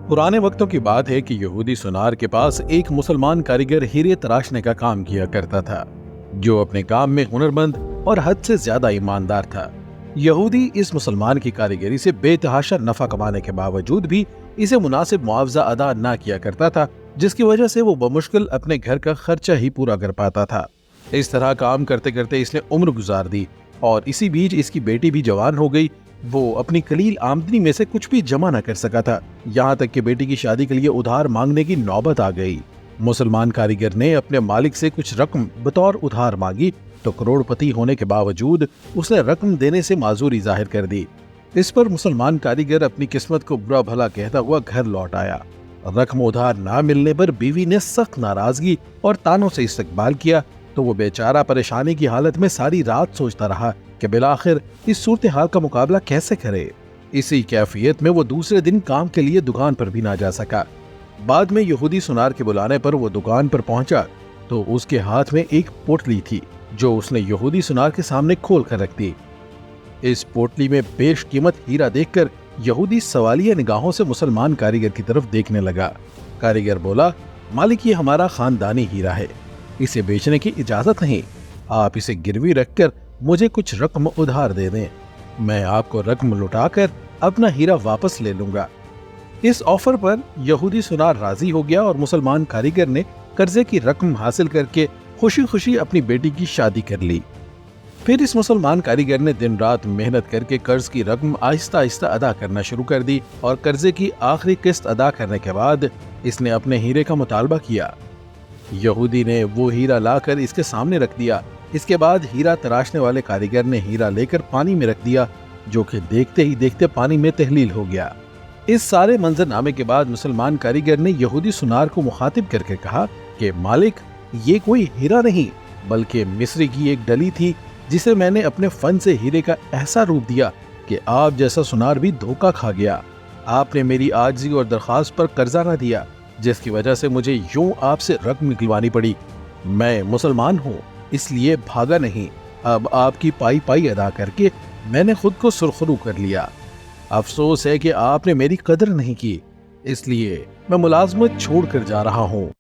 पुराने वक्तों की बात है कि यहूदी सुनार के पास एक मुसलमान कारीगर हीरे तराशने का काम किया करता था, जो अपने काम में हुनरमंद और हद से ज्यादा ईमानदार था। यहूदी इस मुसलमान की कारीगरी से बेतहाशा नफा कमाने के बावजूद भी इसे मुनासिब मुआवजा अदा ना किया करता था, जिसकी वजह से वो बमुश्किल अपने घर का खर्चा ही पूरा कर पाता था। इस तरह काम करते करते इसने उम्र गुजार दी और इसी बीच इसकी बेटी भी जवान हो गई। वो अपनी कलील आमदनी में से कुछ भी जमा न कर सका था, यहाँ तक कि बेटी की शादी के लिए उधार मांगने की नौबत आ गई। मुसलमान कारीगर ने अपने मालिक से कुछ रकम बतौर उधार मांगी तो करोड़पति होने के बावजूद उसने रकम देने से माजूरी जाहिर कर दी। इस पर मुसलमान कारीगर अपनी किस्मत को बुरा भला कहता हुआ घर लौट आया। रकम उधार ना मिलने पर बीवी ने सख्त नाराजगी और तानों से इस्तकबाल किया तो वो बेचारा परेशानी की हालत में सारी रात सोचता रहा कि बिलाखिर इस सूरत हाल का मुकाबला कैसे करे। इसी कैफियत में वो दूसरे दिन काम के लिए दुकान पर भी ना जा सका। बाद में यहूदी सुनार के बुलाने पर वो दुकान पर पहुंचा तो उसके हाथ में एक पोटली थी, जो उसने यहूदी सुनार के सामने खोल कर रख दी। इस पोटली में बेशकीमत हीरा देखकर यहूदी सवालिया निगाहों से मुसलमान कारीगर की तरफ देखने लगा। कारीगर बोला, मालिक, ये हमारा खानदानी हीरा है, इसे बेचने की इजाजत नहीं। आप इसे गिरवी रखकर मुझे कुछ रकम उधार दे दें, मैं आपको रकम लौटाकर अपना हीरा वापस ले लूंगा। इस ऑफर पर यहूदी सुनार राजी हो गया और मुसलमान कारीगर ने कर्जे की रकम हासिल करके खुशी खुशी अपनी बेटी की शादी कर ली। फिर इस मुसलमान कारीगर ने दिन रात मेहनत करके कर्ज की रकम आहिस्ता आहिस्ता अदा करना शुरू कर दी और कर्जे की आखिरी किस्त अदा करने के बाद इसने अपने हीरे का मुतालबा किया। यहूदी ने वो हीरा लाकर इसके सामने रख दिया। इसके बाद हीरा तराशने वाले कारीगर ने हीरा लेकर पानी में रख दिया, जो कि देखते ही देखते पानी में तहलील हो गया। इस सारे मंजरनामे के बाद मुसलमान कारीगर ने यहूदी सुनार को मुखातिब करके कहा कि मालिक, ये कोई हीरा नहीं बल्कि मिस्री की एक डली थी, जिसे मैंने अपने फन से हीरे का ऐसा रूप दिया कि आप जैसा सुनार भी धोखा खा गया। आपने मेरी आजिज़ी और दरख्वास्त पर कर्जा न दिया, जिसकी वजह से मुझे यूं आपसे रकम निकलवानी पड़ी। मैं मुसलमान हूँ, इसलिए भागा नहीं। अब आपकी पाई पाई अदा करके मैंने खुद को सुरखरू कर लिया। अफसोस है कि आपने मेरी कदर नहीं की, इसलिए मैं मुलाजमत छोड़ कर जा रहा हूँ।